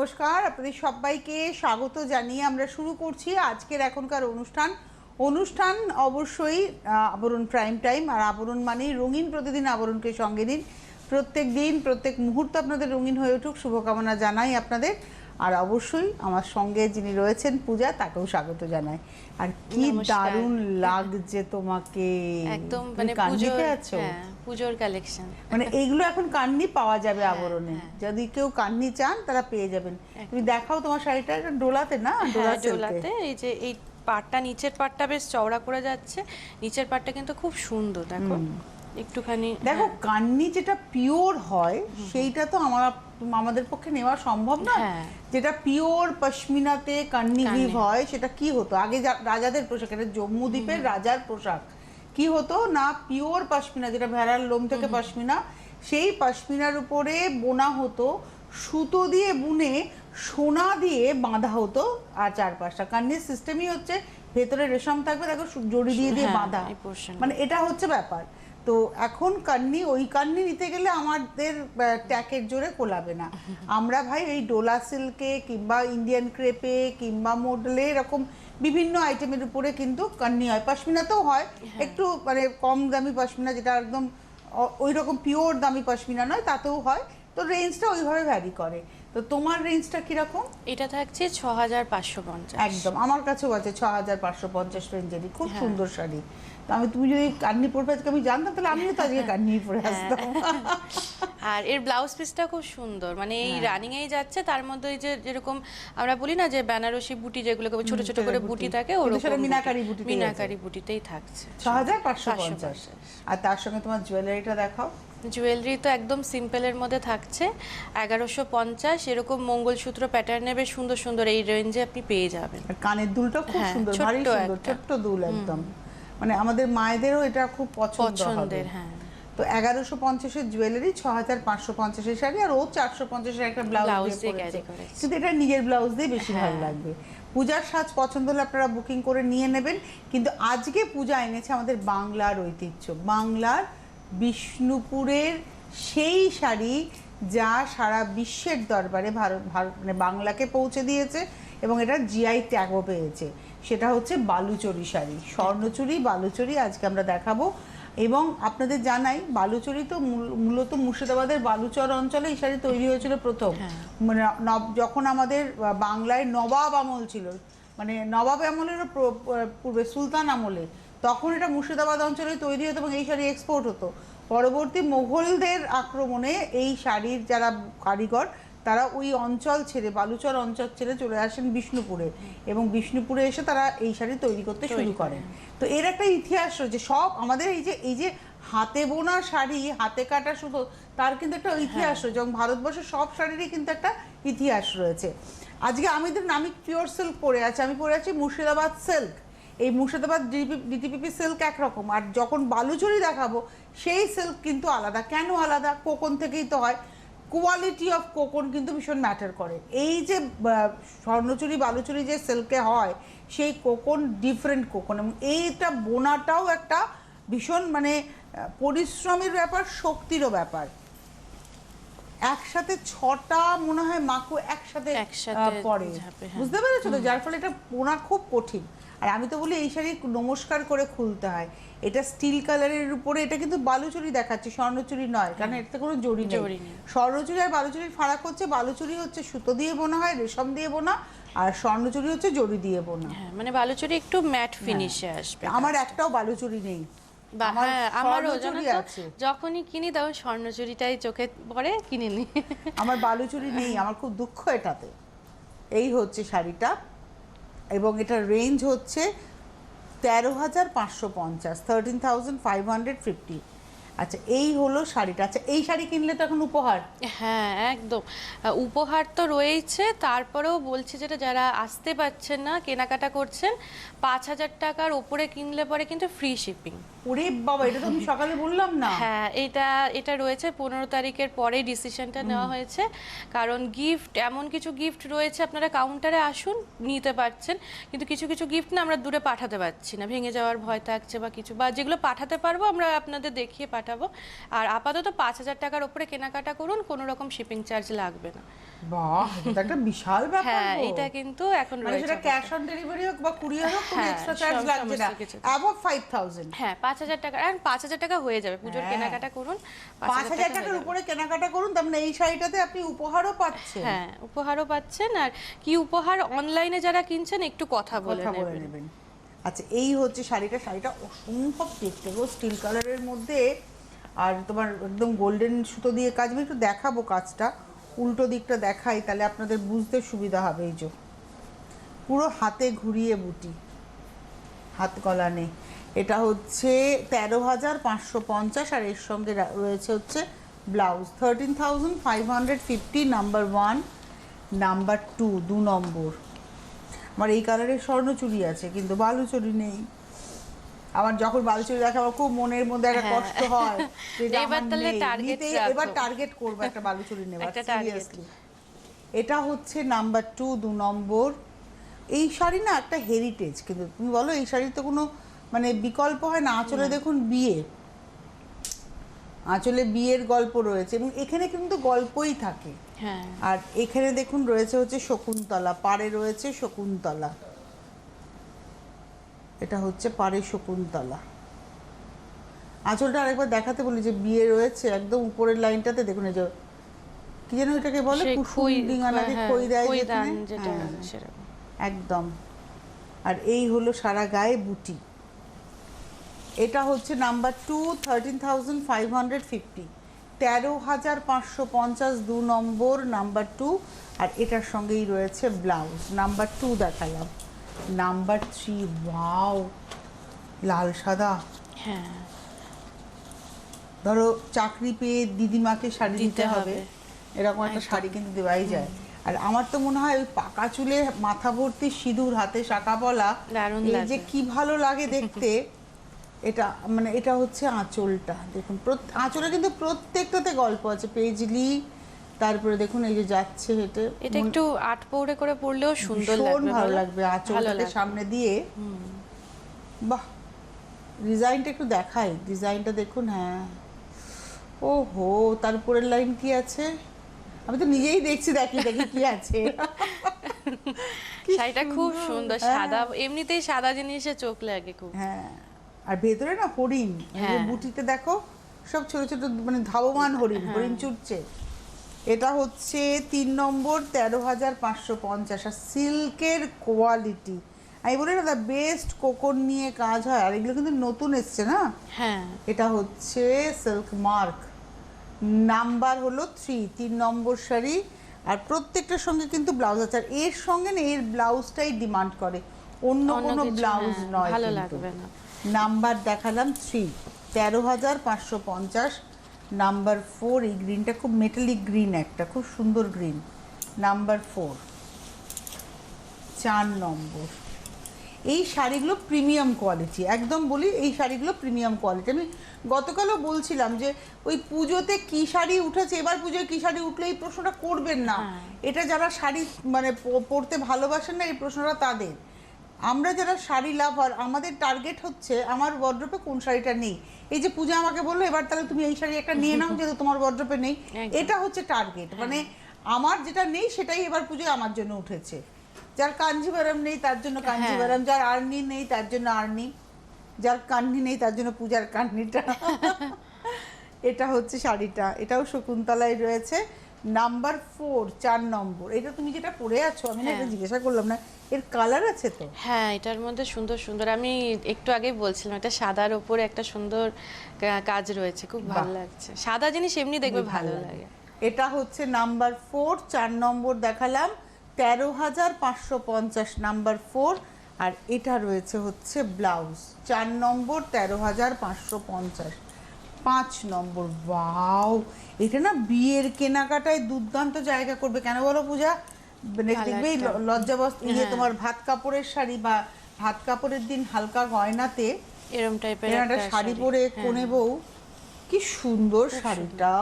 নমস্কার, আপনাদের সবাইকে স্বাগত জানিয়ে আমরা শুরু করছি আজকের এখনকার অনুষ্ঠান অবশ্যই আবরণ প্রাইম টাইম। আর আবরণ মানেই রঙিন, প্রতিদিন আবরণকে সঙ্গে নিন। প্রত্যেক দিন প্রত্যেক মুহূর্ত আপনাদের রঙিন হয়ে উঠুক, শুভকামনা জানাই আপনাদের। আর অবশ্যই আমার সঙ্গে যিনি রয়েছেন পূজা, তাকেও স্বাগত জানাই। আর কি দারুণ লাগছে তোমাকে, একদম মানে পুজোর কালেকশন, মানে এইগুলো এখন কান্নি পাওয়া যাবে আবরণে। যদি কেউ কান্নি চান তারা পেয়ে যাবেন। তুমি দেখাও তোমার শাড়িটা, ডোলাতে না? ডোলাতে। এই যে এই পাটটা, নিচের পাটটা বেশ চওড়া করে যাচ্ছে, নিচের পাটটা কিন্তু খুব সুন্দর। দেখো একটুখানি, দেখো কান্নি যেটা পিওর হয় সেইটা তো আমাদের পক্ষে নেওয়া সম্ভব না। যেটা পিওর পশমিনাতে কান্নি ভিভ হয়, সেটা কি হতো আগে? রাজাদের পোশাক, এটা জম্মু দ্বীপের রাজার পোশাক। কি হতো না, পিওর পশমিনা, যেটা ভেড়ার লোম থেকে পশমিনা, সেই পশমিনার উপরে বোনা হতো, সুতো দিয়ে বুনে সোনা দিয়ে বাঁধা হতো। আর চারপাশটা কান্নির সিস্টেমই হচ্ছে ভেতরে রেশম থাকবে, দেখো জড়ি দিয়ে দিয়ে বাঁধা, মানে এটা হচ্ছে ব্যাপার। তো এখন কান্নি, ওই কান্নি নিতে গেলে আমাদের ট্যাকের জোরে কোলাবে না। আমরা ভাই এই ডোলা সিল্কে কিংবা ইন্ডিয়ান ক্রেপে কিংবা মডেলে এরকম বিভিন্ন আইটেমের উপরে কিন্তু কান্নি হয়। পশমিনাতেও হয়, একটু মানে কম দামি পশমিনা, যেটা একদম ওই রকম পিওর দামি পশমিনা নয়, তাতেও হয়। তো রেঞ্জটা ওইভাবে ভ্যারি করে। তো তোমার রেঞ্জটা কিরকম? এটা থাকছে 6550। একদম আমার কাছেও আছে 6550 রেঞ্জেরই, খুব সুন্দর শাড়ি। তো তুমি যদি কান্নি পরবে আজকে, আমি জানতাম, তাহলে আমিও তো আজকে কান্নি পরে আসতাম। আর এর ব্লাউজ পিসটা খুব সুন্দর, মানে এই রানিং এই যাচ্ছে, তার মধ্যে যে যেরকম আমরা বলি না যে বেনারসি বুটি, যেগুলো ছোট ছোট করে বুটি থাকে, ওরকম মিনাকারি বুটিতেই থাকছে 6550। আর তার সঙ্গে তোমার জুয়েলারিটা দেখাও। জুয়েলারি তো একদম সিম্পলের মধ্যে থাকছে 1150। এরকম মঙ্গলসূত্র প্যাটার্নে বেশ সুন্দর সুন্দর এই রেঞ্জে আপনি পেয়ে যাবেন। আর কানের দুলটা খুব সুন্দর, ভারী সুন্দর, ছোট্ট দুল একদম, মানে আমাদের মায়েদেরও এটা খুব পছন্দের। হ্যাঁ, তো 1150-এর জুয়েলারি, 6550-এর শাড়ি, আর ও 450-এর একটা ব্লাউজ দিয়ে পরেছে। কিন্তু এটা নিজের ব্লাউজ দিয়ে বেশি ভালো লাগবে। পূজার সাজ পছন্দ হলে আপনারা বুকিং করে নিয়ে নেবেন। কিন্তু আজকে পূজা এনেছে আমাদের বাংলার ঐতিহ্য, বাংলার বিষ্ণুপুরের সেই শাড়ি যা সারা বিশ্বের দরবারে মানে বাংলাকে পৌঁছে দিয়েছে, এবং এটা জিআই ট্যাগও পেয়েছে। সেটা হচ্ছে বালুচরী শাড়ি, স্বর্ণচুরি বালুচরী আজকে আমরা দেখাবো। এবং আপনাদের জানাই, বালুচরী তো মূলত মুর্শিদাবাদের বালুচর অঞ্চলে এই শাড়ি তৈরি হয়েছিল প্রথম। মানে যখন আমাদের বাংলায় নবাব আমল ছিল, মানে নবাব আমলেরও পূর্বে সুলতান আমলে, তখন এটা মুর্শিদাবাদ অঞ্চলে তৈরি হতো এবং এই শাড়ি এক্সপোর্ট হতো। পরবর্তী মোগলদের আক্রমণে এই শাড়ির যারা কারিগর, তারা ওই অঞ্চল ছেড়ে, বালুচর অঞ্চল ছেড়ে চলে আসেন বিষ্ণুপুরে, এবং বিষ্ণুপুরে এসে তারা এই শাড়ি তৈরি করতে শুরু করেন। তো এর একটা ইতিহাস রয়েছে। সব আমাদের এই যে হাতে বোনা শাড়ি, হাতে কাটা সুতো, তার কিন্তু একটা ইতিহাস রয়েছে, এবং ভারতবর্ষের সব শাড়িরই কিন্তু একটা ইতিহাস রয়েছে। আজকে আমি পিওর সিল্ক পরে আছি, আমি পরে আছি মুর্শিদাবাদ সিল্ক। এই মুর্শিদাবাদ ডিটিপিপি সিল্ক একরকম, আর যখন বালুচরী দেখাবো সেই সিল্ক কিন্তু আলাদা। কেন আলাদা? কোকন থেকেই তো হয়। কোয়ালিটি অফ কোকন কিন্তু ভীষণ ম্যাটার করে। এই যে স্বর্ণচুরি বালুচুরি যে সিল্কে হয়, সেই কোকন ডিফারেন্ট কোকন, এবং এইটা বোনাটাও একটা ভীষণ মানে পরিশ্রমের ব্যাপার, শক্তিরও ব্যাপার। একসাথে 6টা মনে হয় মাকু একসাথে পরে, বুঝতে পেরেছো তো? যার ফলে এটা বোনা খুব কঠিন। আর আমি তো বলি এই শাড়ি নমস্কার করে খুলতে হয়। এটা স্টিল কালারের উপরে, এটা কিন্তু বালুচুরি দেখাচ্ছে, স্বর্ণচুরি নয়, কারণ এটাতে কোনো জড়ি নেই। স্বর্ণচুরি আর বালুচুরির ফারাক হচ্ছে, বালুচুরি হচ্ছে সুতো দিয়ে বোনা হয়, রেশম দিয়ে বোনা, আর স্বর্ণচুরি হচ্ছে জড়ি দিয়ে বোনা। মানে বালুচুরি একটু ম্যাট ফিনিশে আসবে। আমার একটাও বালুচুরি নেই। আমারও যখনই কিনি তখন স্বর্ণচুরিটাই চোখে পড়ে, কিনে নি। আমার বালুচুরি নেই, আমার খুব দুঃখ এটাতে। এই হচ্ছে শাড়িটা, এবং এটার রেঞ্জ হচ্ছে 13,550, 13,550। আচ্ছা, এই হলো শাড়িটা। আচ্ছা, এই শাড়ি কিনলে তো এখন উপহার। হ্যাঁ, একদম উপহার তো রয়েছে। তারপরেও বলছি, যেটা যারা আসতে পারছেন না, কেনাকাটা করছেন, 5,000 টাকার ওপরে কিনলে পরে কিন্তু ফ্রি শিপিং। ওরে বাবা, এটা তো আমি সকালে বললাম না। হ্যাঁ, এটা রয়েছে 15 তারিখের পরে ডিসিশনটা নেওয়া হয়েছে, কারণ গিফট, এমন কিছু গিফট রয়েছে, আপনারা কাউন্টারে আসুন নিতে পারছেন, কিন্তু কিছু কিছু গিফট না আমরা দূরে পাঠাতে পারছি না, ভেঙে যাওয়ার ভয় থাকছে বা কিছু, বা যেগুলো পাঠাতে পারবো আমরা আপনাদের দেখিয়ে পাঠাতে পাঠাবো। আর আপাতত 5,000 টাকার উপরে কেনাকাটা করুন, কোনো রকম শিপিং চার্জ লাগবে না। বাহ, এটা একটা বিশাল ব্যাপার। হ্যাঁ, এটা কিন্তু এখন মানে সেটা ক্যাশ অন ডেলিভারি হোক বা কুরিয়ার হোক, কোনো এক্সট্রা চার্জ লাগছে না। অ্যাবভ 5,000। হ্যাঁ, 5,000 টাকা, আর 5,000 টাকা হয়ে যাবে। পুজোর কেনাকাটা করুন, 5,000 টাকার উপরে কেনাকাটা করুন, তার মানে এই শাড়িটাতে আপনি উপহারও পাচ্ছেন। হ্যাঁ, উপহারও পাচ্ছেন। আর কি উপহার, অনলাইনে যারা কিনছেন একটু কথা বলে নেবেন। আচ্ছা, এই হচ্ছে শাড়িটা অসম্ভব দেখতে গো, স্টিল কালারের মধ্যে, আর তোমার একদম গোল্ডেন সুতো দিয়ে কাজ। আমি একটু দেখাবো কাজটা, উল্টো দিকটা দেখাই, তাহলে আপনাদের বুঝতে সুবিধা হবে। এই যে পুরো হাতে ঘুরিয়ে বুটি, হাত গলা নেই। এটা হচ্ছে 13,550, আর এর সঙ্গে রয়েছে হচ্ছে ব্লাউজ। 13,550, নাম্বার 1, নাম্বার 2, 2 নম্বর। আমার এই কালারের স্বর্ণচুড়ি আছে, কিন্তু বালুচুড়ি নেই। আমার যখন বালুচুড়ি দেখে আমার খুব মনের মধ্যে একটা কষ্ট হয়। এবার টার্গেট করবো একটা বালুচুড়ি নেবার, সিরিয়াসলি। এটা হচ্ছে নাম্বার 2, 2 নম্বর। এই শাড়ি না একটা হেরিটেজ, কিন্তু তুমি বলো এই শাড়ির তো কোনো মানে বিকল্প হয় না। আঁচলে দেখুন বিয়ে, আঁচলে বিয়ের গল্প রয়েছে, এবং এখানে কিন্তু গল্পই থাকে। আর এখানে দেখুন রয়েছে হচ্ছে শকুন্তলা, পাড়ে রয়েছে শকুন্তলা। এটা হচ্ছে পাড়ে শকুন্তলা। আঁচলটা আরেকবার দেখাতে বলি, যে বিয়ে রয়েছে একদম উপরের লাইনটাতে। দেখুন এই যে কি যেন এটাকে বলে, কুসুমডিঙা নাকি খই দেয় যেটা, একদম। আর এই হলো সারা গায়ে বুটি। এটা হচ্ছে নাম্বার 2, 13,550, 13,550, 2 নম্বর, নাম্বার 2। আর এটার সঙ্গেই রয়েছে ব্লাউজ। নাম্বার 2 দেখালাম। নাম্বার 3, ওয়াও, লাল সাদা। হ্যাঁ, ধরো চাকরি পেয়ে দিদিমাকে শাড়ি দিতে হবে, এরকম একটা শাড়ি কিন্তু দেওয়াই যায়। আর আমার তো মনে হয় ওই পাকা চুলে, মাথা ভর্তি সিঁদুর, হাতে শাঁকা পলা, এই যে কি ভালো লাগে দেখতে। এটা মানে এটা হচ্ছে আঁচলটা। দেখুন আঁচলে কিন্তু প্রত্যেকটাতে গল্প আছে। পেজলি, তারপরে দেখুন এই যে যাচ্ছে হেঁটে, এটা একটু আট পৌড়ে করে পরলেও সুন্দর লাগবে, ভালো লাগবে আঁচলটাকে সামনে দিয়ে। বাহ, ডিজাইনটা একটু দেখাই, ডিজাইনটা দেখুন। হ্যাঁ, ওহো, তারপরের লাইন কি আছে? আমি তো নিজেই দেখছি, দেখি কি আছে। শাড়িটা খুব সুন্দর, সাদা, এমনিতেই সাদা জিনিসে চোখ লাগে খুব। হ্যাঁ, আর ভেতরে না হরিণ, বুটিতে দেখো সব ছোট ছোট মানে ধাবমান হরিণ, হরিণ ছুটছে। এটা হচ্ছে 3 নম্বর, 13,550। আর সিল্কের কোয়ালিটি, আমি বলি না, দ্য বেস্ট কোকন নিয়ে কাজ হয়। আর এগুলো কিন্তু নতুন এসছে না। হ্যাঁ, এটা হচ্ছে সিল্ক মার্ক, নাম্বার হলো 3, 3 নম্বর শাড়ি। আর প্রত্যেকটার সঙ্গে কিন্তু ব্লাউজ আছে। আর এর সঙ্গে না এর ব্লাউজটাই ডিমান্ড করে, অন্য কোনো ব্লাউজ নয়, ভালো লাগবে না। নাম্বার দেখালাম 3, 13,550, নাম্বার 4। এই গ্রিনটা খুব মেটালিক গ্রিন, একটা খুব সুন্দর গ্রিন। নাম্বার 4, 4 নম্বর। এই শাড়িগুলো প্রিমিয়াম কোয়ালিটি, একদম বলি এই শাড়িগুলো প্রিমিয়াম কোয়ালিটি। আমি গতকালও বলছিলাম যে ওই পুজোতে কি শাড়ি উঠেছে, এবার পুজোয় কি শাড়ি উঠলে এই প্রশ্নটা করবেন না। এটা যারা শাড়ি মানে পরতে ভালোবাসেন না, এই প্রশ্নটা তাদের। আমরা যারা শাড়ি লাভার, আমাদের টার্গেট হচ্ছে আমার ওয়ার্ড্রোপে কোন শাড়িটা নেই। এই যে পূজা আমাকে বললো এবার তাহলে তুমি এই শাড়ি একটা নিয়ে নাও, যেহেতু তোমার ওয়ার্ড্রোপে নেই, এটা হচ্ছে টার্গেট। মানে আমার যেটা নেই সেটাই এবার পুজোয় আমার জন্য উঠেছে। যার কাঞ্জিভারাম নেই তার জন্য কাঞ্জিভারাম, যার আর্নি নেই তার জন্য আর্নি, যার কান্নি নেই তার জন্য পূজার কান্নিটা। এটা হচ্ছে শাড়িটা, এটাও শকুন্তলায় রয়েছে। নাম্বার 4, 4 নম্বর। এটা তুমি যেটা পরে আছো, আমি না এটা জিজ্ঞাসা করলাম না, এর কালার আছে তো? হ্যাঁ, এটার মধ্যে সুন্দর সুন্দর, আমি একটু আগেই বলছিলাম, এটা সাদার উপরে একটা সুন্দর কাজ রয়েছে, খুব ভালো লাগছে। সাদা জিনিস এমনি দেখবে ভালো লাগে। এটা হচ্ছে নাম্বার 4, 4 নম্বর দেখালাম, 13,550, নাম্বার 4। আর এটা রয়েছে হচ্ছে ব্লাউজ, 4 নম্বর, 13,550, 5 নম্বর। ওয়াও, এটা না বিয়ের কেনাকাটায় দুর্দান্ত জায়গা করবে। কেন বলো পূজা? দেখবে লজ্জাবস্ত্র, তোমার ভাত কাপড়ের শাড়ি বা ভাত কাপড়ের দিন হালকা গয়নাতে এরকম টাইপের একটা শাড়ি পরে কোনে বউ, কি সুন্দর শাড়িটা,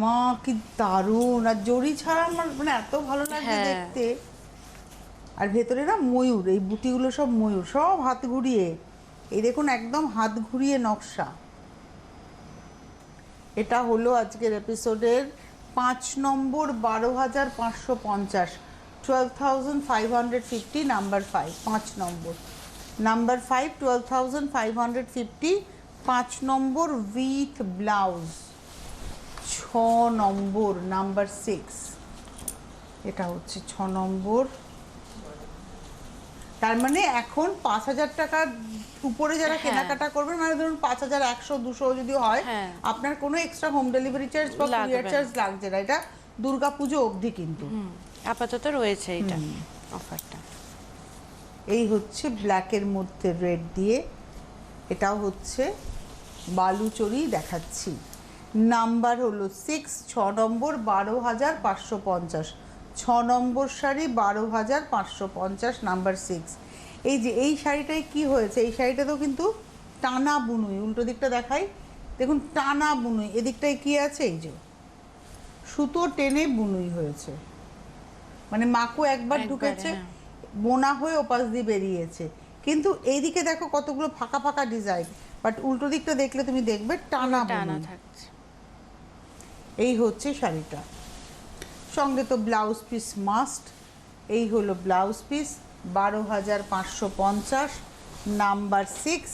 মা কি দারুণ। আর জড়ি ছাড়া আমার মানে এত ভালো লাগে দেখতে। আর ভেতরে না ময়ূর, এই বুটিগুলো সব ময়ূর, সব হাত ঘুরিয়ে, এই দেখুন একদম হাত ঘুরিয়ে নকশা। এটা হলো আজকের এপিসোডের 5 নম্বর 12,550, 12,550 number 5, 5 number number 5, 12,550, 5 number with blouse, 6 number number 6, এটা হচ্ছে 6 নম্বর। তার মানে এখন 5,000 টাকার উপরে যারা কেনাকাটা করবেন, মানে ধরুন 5,100 200 যদি হয়, আপনার কোনো এক্সট্রা হোম ডেলিভারি চার্জ বা কুরিয়ার চার্জ লাগছে না। এটা দুর্গাপুজো অবধি কিন্তু আপাতত রয়েছে এটা অফারটা। এই হচ্ছে ব্ল্যাকের মধ্যে রেড দিয়ে, এটাও হচ্ছে বালুচরি দেখাচ্ছি। নাম্বার হলো 6, 6 নম্বর 12,550, 6 নম্বর শাড়ি 12,550 নাম্বার 6। এই যে এই শাড়িটায় কি হয়েছে, এই শাড়িটাতেও কিন্তু টানা বুনুই, উল্টো দিকটা দেখাই, দেখুন টানা বুনুই, এদিকটায় কি আছে, এই যে সুতো টেনে বুনুই হয়েছে, মানে মাকু একবার ঢুকেছে, বোনা হয়ে ওপাশ দিয়ে বেরিয়েছে। কিন্তু এইদিকে দেখো কতগুলো ফাঁকা ফাঁকা ডিজাইন, বাট উল্টো দিকটা দেখলে তুমি দেখবে টানা টানা থাকছে। এই হচ্ছে শাড়িটা, সঙ্গে তো ব্লাউজ পিস মাস্ট। এই হলো ব্লাউজ পিস, 12,550 নাম্বার 6,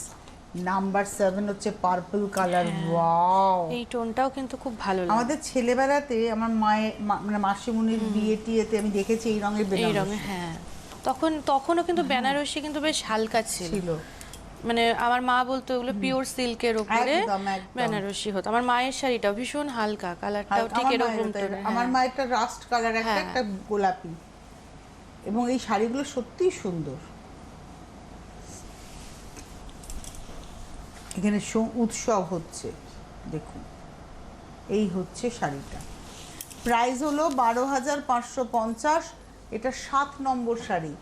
নাম্বার 7 হচ্ছে পার্পল কালার। ওয়াও, এই টোনটাও কিন্তু খুব ভালো লাগে। আমাদের ছেলেবেলাতে আমার মায়ের মানে মাসিমণির বিয়ে টিয়েতে আমি দেখেছি এই রঙের বেনারসি। হ্যাঁ, তখনও কিন্তু বেনারসি কিন্তু বেশ হালকা ছিল, মানে আমার মা বলতো ওগুলো পিওর সিল্কের উপরে বেনারসি হতো। আমার মায়ের শাড়িটাও ভীষণ হালকা, কালারটাও ঠিক এরকম। আমার মায়েরটা রাস্ট কালার, একটা গোলাপি, এবং এই শাড়িগুলো সত্যিই সুন্দর। এখানে উৎসব হচ্ছে, দেখুন এই হচ্ছে শাড়িটা। প্রাইস হলো 12,550, এটা 7 নম্বর শাড়ি,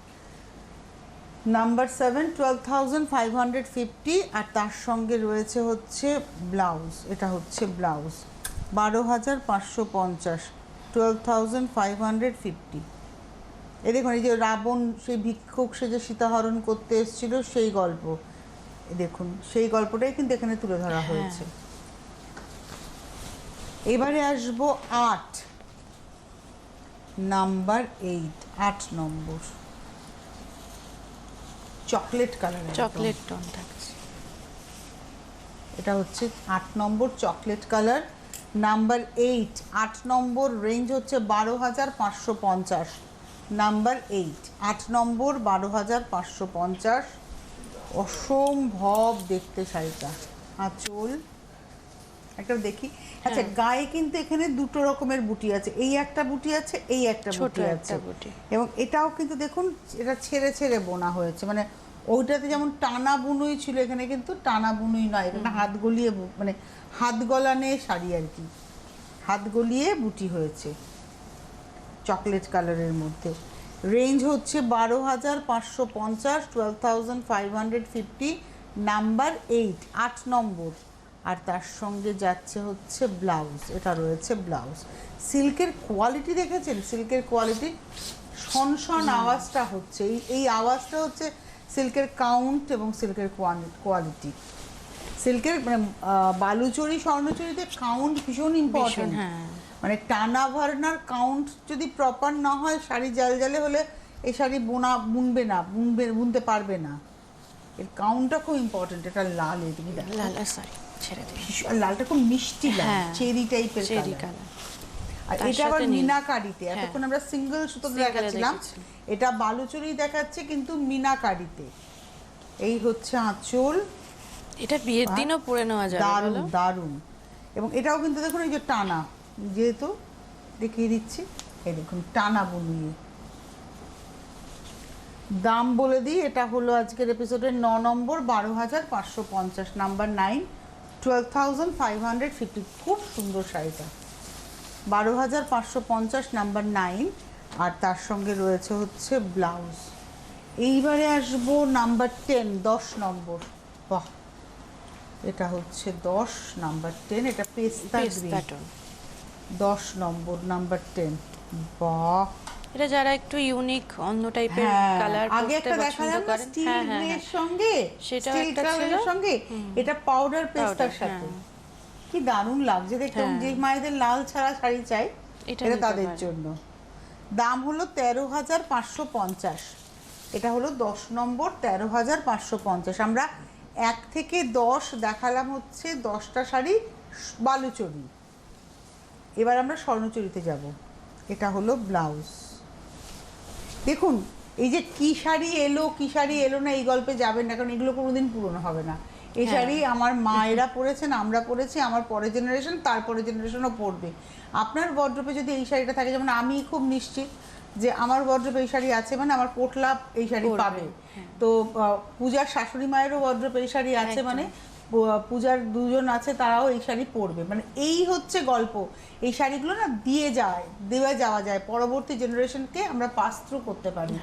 নাম্বার 7, 12,550, আর তার সঙ্গে রয়েছে হচ্ছে ব্লাউজ, এটা হচ্ছে ব্লাউজ, 12,550, 12,550। এ দেখুন, এই যে রাবণ সেই ভিক্ষুক সে যে সীতাহরণ করতে এসেছিল সেই গল্প, দেখুন সেই গল্পটাই কিন্তু এখানে তুলে ধরা হয়েছে। এবারে আসবো 8 নাম্বার 8, 8 নম্বর চকলেট কালার, চকলেট টোন থাকছে। এটা হচ্ছে 8 নম্বর চকলেট কালার, নাম্বার 8, 8 নম্বর রেঞ্জ হচ্ছে 12,550, নাম্বার 8, 8 নম্বর 12,550। অসম্ভব দেখতে শাড়িটা, আঁচল একটা দেখি। আচ্ছা, গায়ে কিন্তু এখানে দুটো রকমের বুটি আছে, এই একটা বুটি আছে, এই একটা বুটি আছে, এবং এটাও কিন্তু দেখুন এটা ছেড়ে ছেড়ে বোনা হয়েছে, মানে ওইটাতে যেমন টানা বুনুই ছিল, এখানে কিন্তু টানা বুনুই নয়, এখানে হাত গলিয়ে, মানে হাত গলানে শাড়ি আর কি, হাত গলিয়ে বুটি হয়েছে চকলেট কালারের মধ্যে। রেঞ্জ হচ্ছে 12,550, 12,550, নাম্বার 8, 8 নম্বর। আর তার সঙ্গে যাচ্ছে হচ্ছে ব্লাউজ, এটা রয়েছে ব্লাউজ। সিল্কের কোয়ালিটি দেখেছেন, সিল্কের কোয়ালিটি, শনশন আওয়াজটা হচ্ছে, এই আওয়াজটা হচ্ছে সিল্কের কাউন্ট এবং সিল্কের কোয়ালিটি। সিল্কের মানে বালুচরি স্বর্ণচরিতে কাউন্ট ভীষণ ইম্পর্টেন্ট, মানে টানা ভার্নার কাউন্ট যদি প্রপার না হয়, শাড়ি জালজালে হলে এই শাড়ি বুনতে পারবে না। এর কাউন্টটা খুব ইম্পর্টেন্ট। এটা লাল, এদিকে লাল, সরি ছেড়ে দিই, লালটা খুব মিষ্টি লাল, চেরি টাইপের কালার। আর এটা আবার মিনাকারিতে, এতক্ষণ আমরা সিঙ্গেল সুতো দেখাচ্ছিলাম, এটা বালুচরি দেখাচ্ছে কিন্তু মিনাকারিতে। এই হচ্ছে আঁচল, এটা বিয়ের দিনও পরে নেওয়া যায়, দারুণ দারুণ। এবং এটাও কিন্তু দেখুন এই যে টানা, যেহেতু দেখিয়ে দিচ্ছি, এই দেখুন টানা বুনিয়ে। দাম বলে দিই, এটা হলো আজকের এপিসোডের 9 নম্বর, 12,550, নাম্বার 9, 12,550। খুব সুন্দর শাড়িটা, 12,550, নাম্বার 9, আর তার সঙ্গে রয়েছে হচ্ছে ব্লাউজ। এইবারে আসবো নাম্বার 10, 10 নম্বর। বাহ, এটা হচ্ছে 10 নাম্বার 10, এটা পেস্তা গ্রিন, 10 নম্বর নাম্বার 10। বাহ, এটা যারা একটু ইউনিক অন্য টাইপের কালার আগে একটা দেখালাম না স্টিল গ্রের সঙ্গে, সেটা একটা ছিল সঙ্গে, এটা পাউডার পেস্তার সাথে, কি দারুণ লাগছে দেখতে, যে মায়েদের লাল ছাড়া শাড়ি চাই এটা তাদের জন্য। দাম হলো 13,550। এটা হলো 10 নম্বর, 13,550। আমরা 1 থেকে 10 দেখালাম হচ্ছে 10টা শাড়ি বালুচরী। এবার আমরা স্বর্ণচরীতে যাব। এটা হলো ব্লাউজ। দেখুন এই যে কি শাড়ি এলো কি শাড়ি এলো না এই গল্পে যাবেন না, কারণ এগুলো কোনোদিন পুরনো হবে না। এই শাড়ি আমার মায়েরা পরেছেন, আমরা পরেছি, আমার পরের জেনারেশন, তারপরের জেনারেশনও পরবে। আপনার ওয়ার্ড্রোবে যদি এই শাড়িটা থাকে, যেমন আমি খুব নিশ্চিত যে আমার ওয়ার্ড্রোবে এই শাড়ি আছে মানে আমার পোটলা এই শাড়ি পাবে। তো পূজার শাশুড়ি মায়েরও ওয়ার্ড্রোবে এই শাড়ি আছে মানে পূজার দুজন আছে তারাও এই শাড়ি পরবে। মানে এই হচ্ছে গল্প। এই শাড়িগুলো না দেওয়া যাওয়া যায়, পরবর্তী জেনারেশনকে আমরা পাস থ্রু করতে পারি।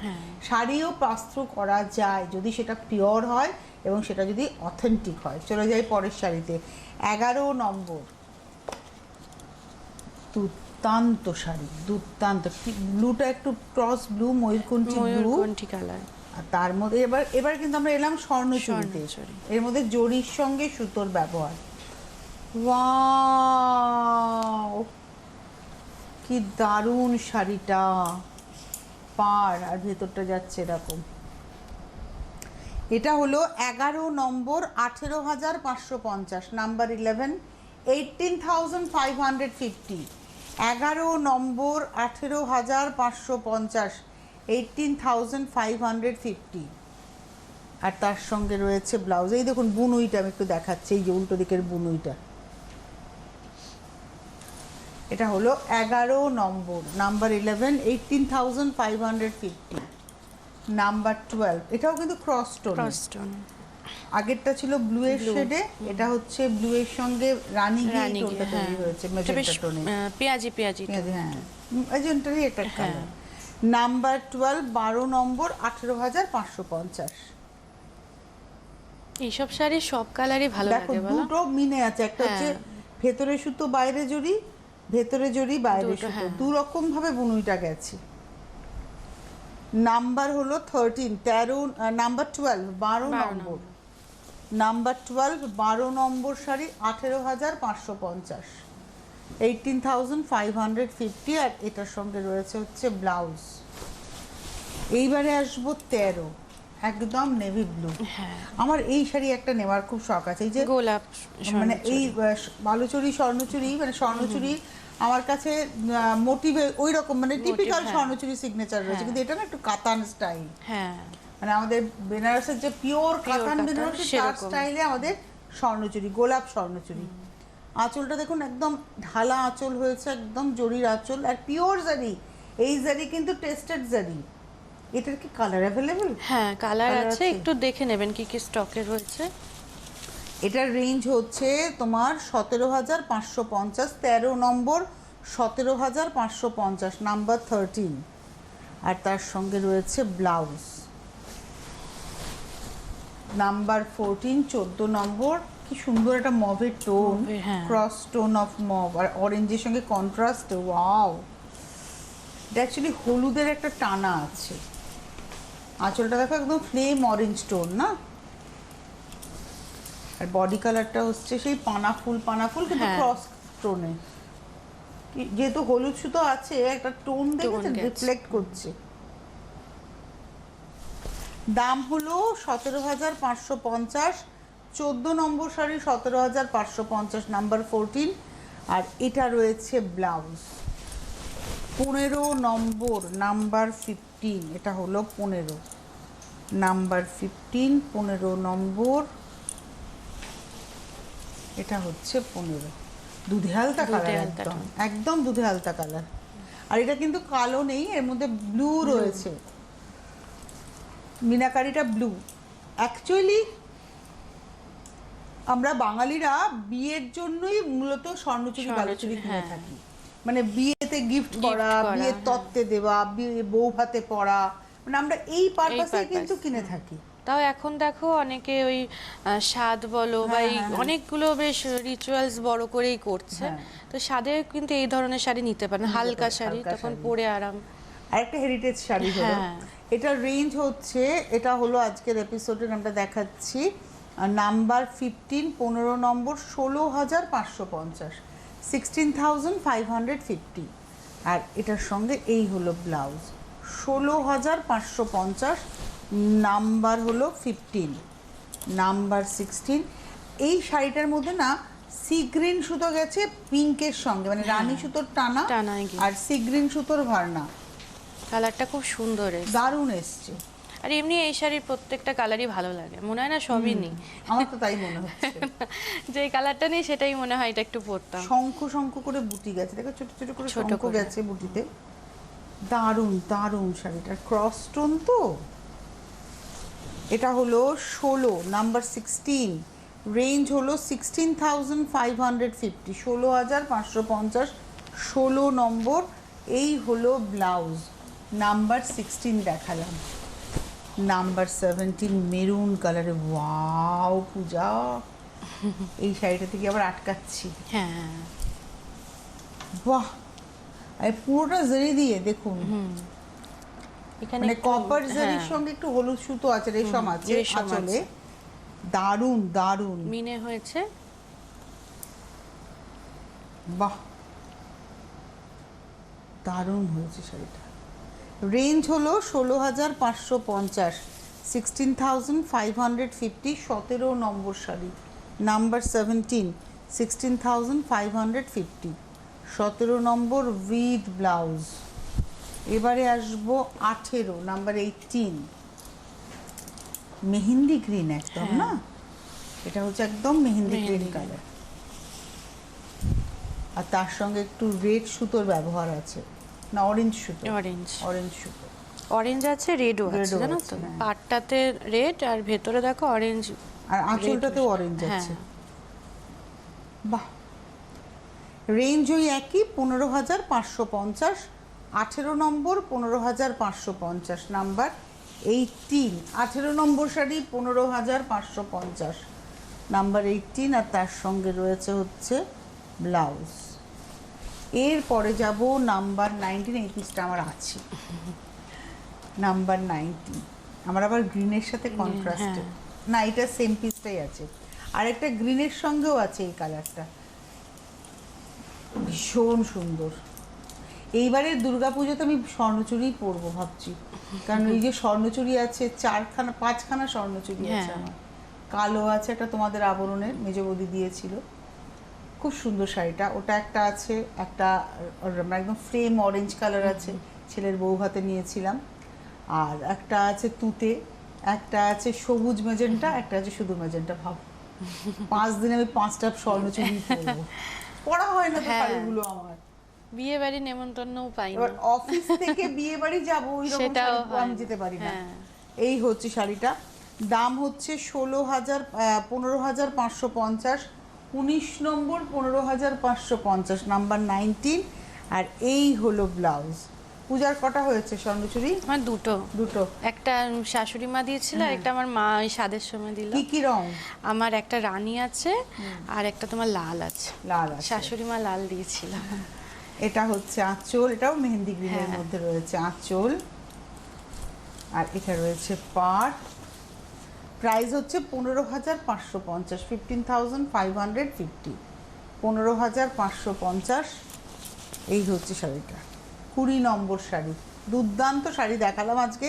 শাড়িও পাস থ্রু করা যায় যদি সেটা পিওর হয় এবং সেটা যদি অথেন্টিক হয়। চলে যাই পরের শাড়িতে। 11 নম্বর, দুর্দান্ত শাড়ি, দুর্দান্ত। ব্লুটা একটু ক্রস ব্লু, ময়ূরকণ্ঠী কালার। আর তার মধ্যে এবার কিন্তু আমরা এলাম স্বর্ণচরীতে। এর মধ্যে জরির সঙ্গে সুতোর ব্যবহার। ওয়াও, কি দারুণ শাড়িটা! পাড় আর ভেতরটা যাচ্ছে এরকম। এটা হলো 11 নম্বর, 18,550। নাম্বার 11, 18,550। 11 নম্বর, 18,550, 18,550। আর তার সঙ্গে রয়েছে ব্লাউজ। এই দেখুন বুনুইটা আমি একটু দেখাচ্ছি, এই যে উল্টো দিকের বুনুইটা। এটা হলো 11 নম্বর, নাম্বার 11, 18,550। নাম্বার 12, এটাও কিন্তু ক্রস স্টোন। আগেরটা ছিল ব্লু এর শেডে, এটা হচ্ছে ব্লু এর সঙ্গে রানী টোনটা তৈরি হয়েছে, ম্যাজেন্টা টোনে, পেঁয়াজি হ্যাঁ, ম্যাজেন্টারই একটা কালার। নাম্বার 12, 12 নম্বর, 18,550। এইসব শাড়ি সব কালারই ভালো লাগে। দেখো দুটো মিনে আছে, একটা হচ্ছে ভেতরে সুতো বাইরে জড়ি, ভেতরে জড়ি বাইরে সুতো, দু রকম ভাবে বুনুইটা গেছে। নাম্বার হলো 13, নাম্বার 12, 12 নম্বর। নাম্বার 12, 12 নম্বর শাড়ি, 18,550, 18,550। আর এটার সঙ্গে রয়েছে হচ্ছে ব্লাউজ। এইবারে আসবো 13, একদম নেভি ব্লু। আমার এই শাড়ি একটা নেওয়ার খুব শখ আছে, এই যে গোলাপ, মানে এই বালুচরী স্বর্ণচুরি, মানে স্বর্ণচুরি আমার কাছে মোটিভে ওই রকম, মানে টিপিক্যাল স্বর্ণচুরি সিগনেচার রয়েছে, কিন্তু এটা না একটু কাতান স্টাইল। মানে আমাদের বেনারসের যে পিওর কাতান বেনারসি তার স্টাইলে আমাদের স্বর্ণচুরি, গোলাপ স্বর্ণচুরি। আঁচলটা দেখুন একদম ঢালা আঁচল হয়েছে, একদম জরির আঁচল, আর পিওর জারি। এই জারি কিন্তু টেস্টেড জারি। এটার কি কালার অ্যাভেলেবল? হ্যাঁ, কালার আছে, একটু দেখে নেবেন কি কি স্টকে রয়েছে। এটার রেঞ্জ হচ্ছে তোমার 17,550, 13 নম্বর, 17,550, নাম্বার 13। আর তার সঙ্গে রয়েছে ব্লাউজ। নাম্বার 14, 14 নম্বর, কি সুন্দর একটা মভের tone, cross tone of mauve আর অরেঞ্জের সঙ্গে কন্ট্রাস্ট। ওয়াও, এটা অ্যাকচুয়ালি হলুদের একটা টানা আছে। আঁচলটা দেখো একদম ফ্লেম অরেঞ্জ টোন না, আর বডি কালারটা হচ্ছে সেই পানা ফুল কিন্তু ক্রস টোনে। যেহেতু হলুদ সুতো আছে, একটা টোন দেখেছেন রিফ্লেক্ট করছে। দাম হলো 17,550, 14 নম্বর শাড়ি, 17,550, নাম্বার 14। আর এটা রয়েছে ব্লাউজ। 15 নম্বর, নাম্বার 15, এটা হলো 15, নাম্বার 15, 15 নম্বর, এটা হচ্ছে 15। দুধে হালতা কালার, একদম দুধে হালতা কালার। আর এটা কিন্তু কালো নেই, এর মধ্যে ব্লু রয়েছে, মিনাকারিটা ব্লু। অ্যাকচুয়ালি আমরা বাঙালিরা বিয়ের জন্যই মূলত স্বর্ণচুরি বালুচুরি কিনে থাকি। মানে বিয়েতে গিফট করা, বিয়ের তত্ত্বে দেওয়া, বউ ভাতে পরা, মানে আমরা এই পারপাসে কিন্তু কিনে থাকি। তাও এখন দেখো অনেকে ওই স্বাদ বলো বা অনেকগুলো বেশ রিচুয়ালস বড় করেই করছে, তো স্বাদে কিন্তু এই ধরনের শাড়ি নিতে পারেন, হালকা শাড়ি, তখন পরে আরাম। আর একটা হেরিটেজ শাড়ি হলো, এটার রেঞ্জ হচ্ছে, এটা হলো আজকের এপিসোডে আমরা দেখাচ্ছি আর নাম্বার 15 15 নম্বর 16,550, 16,550। আর এটার সঙ্গে এই হলো ব্লাউজ, 16,550, নাম্বার হলো 15, নাম্বার 16। এই শাড়িটার মধ্যে না সি গ্রিন সুতো গেছে পিঙ্কের সঙ্গে, মানে রানী সুতোর টানা আর সি গ্রিন সুতোর ভারনা। কালারটা খুব সুন্দর, দারুণ এসছে। আর এমনি এই শাড়ির প্রত্যেকটা কালারই ভালো লাগে, মনে হয় না সবই নেই? আমার তো তাই মনে হচ্ছে। যে কালারটা নেই সেটাই মনে হয় এটা একটু পরতাম। শঙ্খ শঙ্খ করে বুটি গেছে, দেখো ছোট ছোট করে শঙ্খ গেছে বুটিতে। দারুণ দারুণ শাড়িটার ক্রস স্টোন তো। এটা হলো 16, নাম্বার 16, রেঞ্জ হলো 16,550, 16,550, 16 নম্বর। এই হলো ব্লাউজ, নাম্বার 16 দেখালাম। নাম্বার 17 মেরুন কালারে, ওয়াও পূজা, এই শাড়িটা থেকে আবার আটকাচ্ছি। হ্যাঁ বাহ, আর পুরোটা জরি দিয়ে দেখুন, এখানে মানে কপার জরির সঙ্গে একটু হলুদ সুতো আছে, রেশম আছে আঁচলে। দারুণ দারুণ মিনে হয়েছে, বাহ দারুণ হয়েছে শাড়িটা। রেঞ্জ হলো 16,550, 16,550, 17 number sari, number 17, 16,550, 17 number with blouse. এবারে আসবো 18, নাম্বার 18, মেহেন্দি গ্রিন একদম না, এটা হচ্ছে একদম মেহেন্দি গ্রিন কালার। আর তার সঙ্গে একটু রেড সুতোর ব্যবহার আছে, না অরেঞ্জ সুতো, অরেঞ্জ সুতো, অরেঞ্জ আছে, রেডও আছে, জানো তো? পাটটাতে রেড আর ভেতরে দেখো অরেঞ্জ, আর আঁচলটাতেও অরেঞ্জ আছে। বাহ, রেঞ্জ ওই একই, 15,550, 18 নম্বর 15,550, নাম্বার 18, 18 নম্বর শাড়ি 15,550, নাম্বার 18। আর তার সঙ্গে রয়েছে হচ্ছে ব্লাউজ। এরপরে যাব নাম্বার 19, এই পিসটা আমার আছে, নাম্বার 19, আমার আবার গ্রিনের সাথে কন্ট্রাস্টে, না এটা সেম পিসটাই আছে, আর একটা গ্রিনের সঙ্গেও আছে এই কালারটা, ভীষণ সুন্দর। এইবারের দুর্গাপুজোতে আমি স্বর্ণচুরি পরবো ভাবছি, কারণ এই যে স্বর্ণচুরি আছে 5খানা স্বর্ণচুরি আছে আমার, কালো আছে একটা তোমাদের আবরণের, মেজ বৌদি দিয়েছিল, খুব সুন্দর শাড়িটা। ওটা একটা আছে, একটা একদম ফ্রেম অরেঞ্জ কালার আছে, ছেলের বউ হাতে নিয়েছিলাম, আর একটা আছে তুতে, একটা আছে সবুজ মেজেন্টা, একটা আছে শুধু মেজেন্টা। ভাব 5 দিনে আমি 5টা স্বর্ণচুরি পরবো, পড়া হয় না তো শাড়িগুলো আমার। বিয়ে বাড়ি নেমন্তন্নও পাই না, এবার অফিস থেকে বিয়ে বাড়ি যাবো ওইরকম শাড়ি আমি যেতে পারি না। এই হচ্ছে শাড়িটা, দাম হচ্ছে 15,550, 19 নম্বর 15,550, নাম্বার 19। আর এই হলো ব্লাউজ। পূজার কটা হয়েছে স্বর্ণচুরি? আমার দুটো, একটা শাশুড়ি মা দিয়েছিল, একটা আমার মা ওই স্বাদের সময় দিল। কি কি রং? আমার একটা রানী আছে আর একটা তোমার লাল আছে, শাশুড়ি মা লাল দিয়েছিল। এটা হচ্ছে আঁচল, এটাও মেহেন্দি গ্রিনের মধ্যে রয়েছে আঁচল, আর এটা রয়েছে পাড়। প্রাইস হচ্ছে 15,550, 15,550, 15,550। এই হচ্ছে শাড়িটা, 20 নম্বর শাড়ি। দুর্দান্ত শাড়ি দেখালাম আজকে,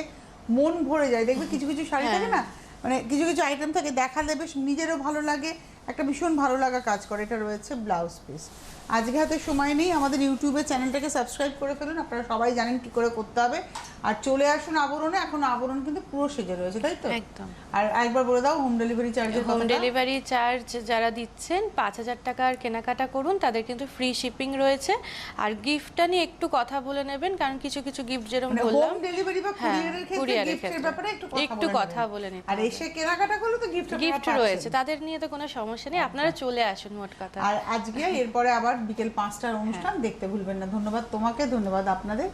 মন ভরে যায়। দেখবে কিছু কিছু শাড়ি থাকে না, মানে কিছু কিছু আইটেম থাকে দেখালে বেশ নিজেরও ভালো লাগে, একটা ভীষণ ভালো লাগা কাজ করে। এটা রয়েছে ব্লাউজ পিস। আজকে হাতে সময় নেই, আমাদের ইউটিউবে চ্যানেলটাকে সাবস্ক্রাইব করে ফেলুন, আপনারা সবাই জানেন কি করে করতে হবে। আর চলে আসুন আবরণে, এখন আবরণ কিন্তু পুরো সেজে রয়েছে, তাই তো? একদম। আর একবার বলে দাও home delivery charge. Home delivery charge যারা দিচ্ছেন 5,000 টাকার কেনাকাটা করুন, তাদের কিন্তু ফ্রি শিপিং রয়েছে। আর গিফটটা নিয়ে একটু কথা বলে নেবেন, কারণ কিছু কিছু গিফট যেরকম বললাম, হোম ডেলিভারি বা কুরিয়ারের ক্ষেত্রে গিফটের ব্যাপারে একটু কথা বলে নিন। আর এসে কেনাকাটা করলে তো গিফট রয়েছে, তাদের নিয়ে তো কোনো সমস্যা নেই, আপনারা চলে আসুন মোট কথা। আর আজকে এরপরে আবার বিকেল 5টার অনুষ্ঠান দেখতে ভুলবেন না। ধন্যবাদ তোমাকে, ধন্যবাদ আপনাদের।